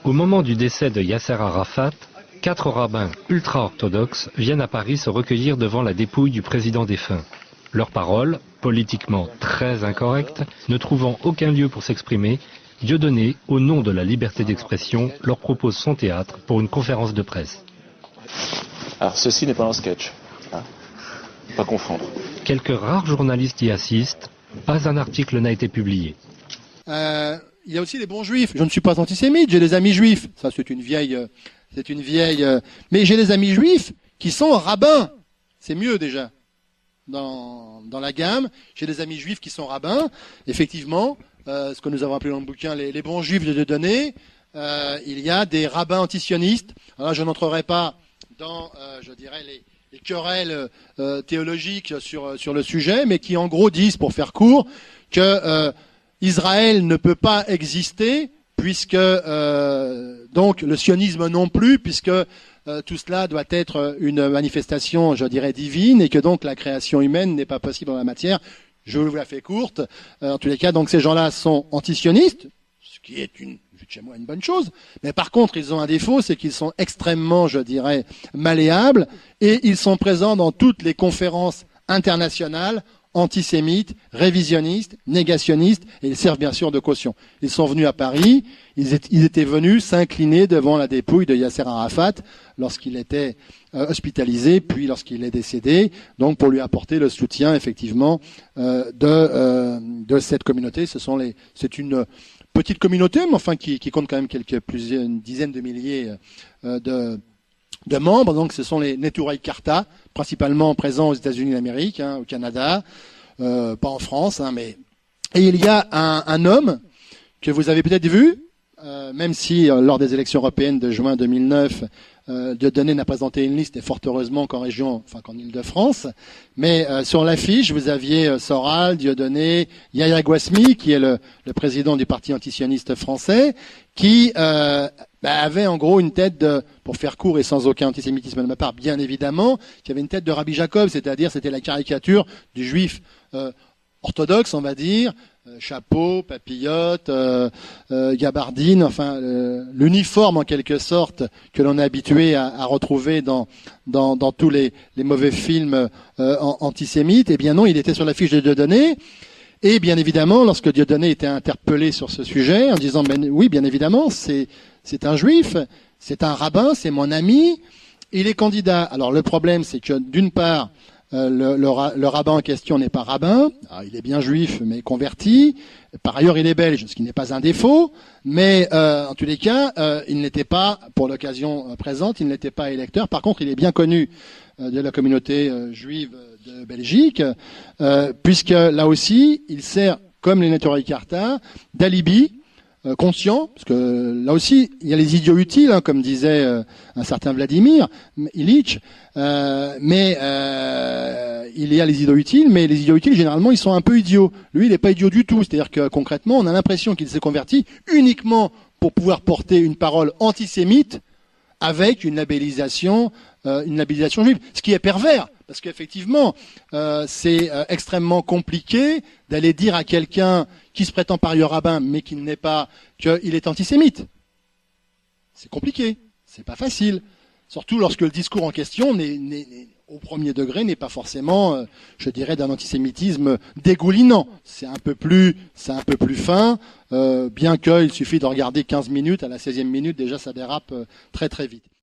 Au moment du décès de Yasser Arafat, 4 rabbins ultra-orthodoxes viennent à Paris se recueillir devant la dépouille du président défunt. Leurs paroles, politiquement très incorrectes, ne trouvant aucun lieu pour s'exprimer, Dieudonné, au nom de la liberté d'expression, leur propose son théâtre pour une conférence de presse. Alors ceci n'est pas un sketch, hein, pas confondre. Quelques rares journalistes y assistent, pas un article n'a été publié. Il y a aussi les bons juifs. Je ne suis pas antisémite, j'ai des amis juifs. Ça, c'est une vieille. Mais j'ai des amis juifs qui sont rabbins. C'est mieux déjà. Dans la gamme, j'ai des amis juifs qui sont rabbins. Effectivement, ce que nous avons appelé dans le bouquin les bons juifs de Dieudonné. Il y a des rabbins antisionistes. Alors, je n'entrerai pas dans, je dirais, les querelles théologiques sur le sujet, mais qui en gros disent, pour faire court, que Israël ne peut pas exister, puisque donc le sionisme non plus, puisque tout cela doit être une manifestation, je dirais, divine, et que donc la création humaine n'est pas possible en la matière. Je vous la fais courte. En tous les cas, donc ces gens-là sont antisionistes, ce qui est chez moi une bonne chose. Mais par contre, ils ont un défaut, c'est qu'ils sont extrêmement, je dirais, malléables, et ils sont présents dans toutes les conférences internationales antisémites, révisionnistes, négationnistes, et ils servent bien sûr de caution. Ils sont venus à Paris, ils étaient venus s'incliner devant la dépouille de Yasser Arafat lorsqu'il était hospitalisé, puis lorsqu'il est décédé, donc pour lui apporter le soutien effectivement de cette communauté. C'est une petite communauté, mais enfin qui compte quand même une dizaine de milliers de membres. Donc ce sont les Neturei Karta, principalement présents aux États-Unis d'Amérique, au Canada, pas en France, mais et il y a un homme que vous avez peut-être vu, même si lors des élections européennes de juin 2009, Dieudonné n'a présenté une liste, et fort heureusement qu'en Île-de-France, mais sur l'affiche vous aviez Soral, Dieudonné, Yahya Gouasmi, qui est le président du parti antisioniste français, qui avait en gros une tête pour faire court et sans aucun antisémitisme de ma part, bien évidemment, qui avait une tête de Rabbi Jacob, c'est-à-dire c'était la caricature du juif orthodoxe, on va dire, chapeau, papillote, gabardine, enfin l'uniforme en quelque sorte que l'on est habitué à retrouver dans tous les mauvais films antisémites. Eh bien non, il était sur l'affiche de Dieudonné. Et bien évidemment, lorsque Dieudonné était interpellé sur ce sujet, en disant oui, bien évidemment, c'est un juif, c'est un rabbin, c'est mon ami, il est candidat. Alors le problème, c'est que d'une part, le rabbin en question n'est pas rabbin. Alors, il est bien juif, mais converti. Par ailleurs, il est belge, ce qui n'est pas un défaut. Mais en tous les cas, il n'était pas, pour l'occasion présente, il n'était pas électeur. Par contre, il est bien connu de la communauté juive de Belgique, puisque là aussi, il sert, comme les Neturei Karta, d'alibi conscient, parce que là aussi, il y a les idiots utiles, comme disait un certain Vladimir Ilitch, mais il y a les idiots utiles, mais les idiots utiles, généralement, ils sont un peu idiots. Lui, il n'est pas idiot du tout, c'est-à-dire que concrètement, on a l'impression qu'il s'est converti uniquement pour pouvoir porter une parole antisémite avec une labellisation juive, ce qui est pervers. Parce qu'effectivement, c'est extrêmement compliqué d'aller dire à quelqu'un qui se prétend par ailleurs rabbin, mais qui ne l'est pas, qu'il est antisémite. C'est compliqué, c'est pas facile. Surtout lorsque le discours en question, au premier degré, n'est pas forcément, je dirais, d'un antisémitisme dégoulinant. C'est un peu plus fin, bien qu'il suffit de regarder 15 minutes, à la 16e minute, déjà ça dérape très très vite.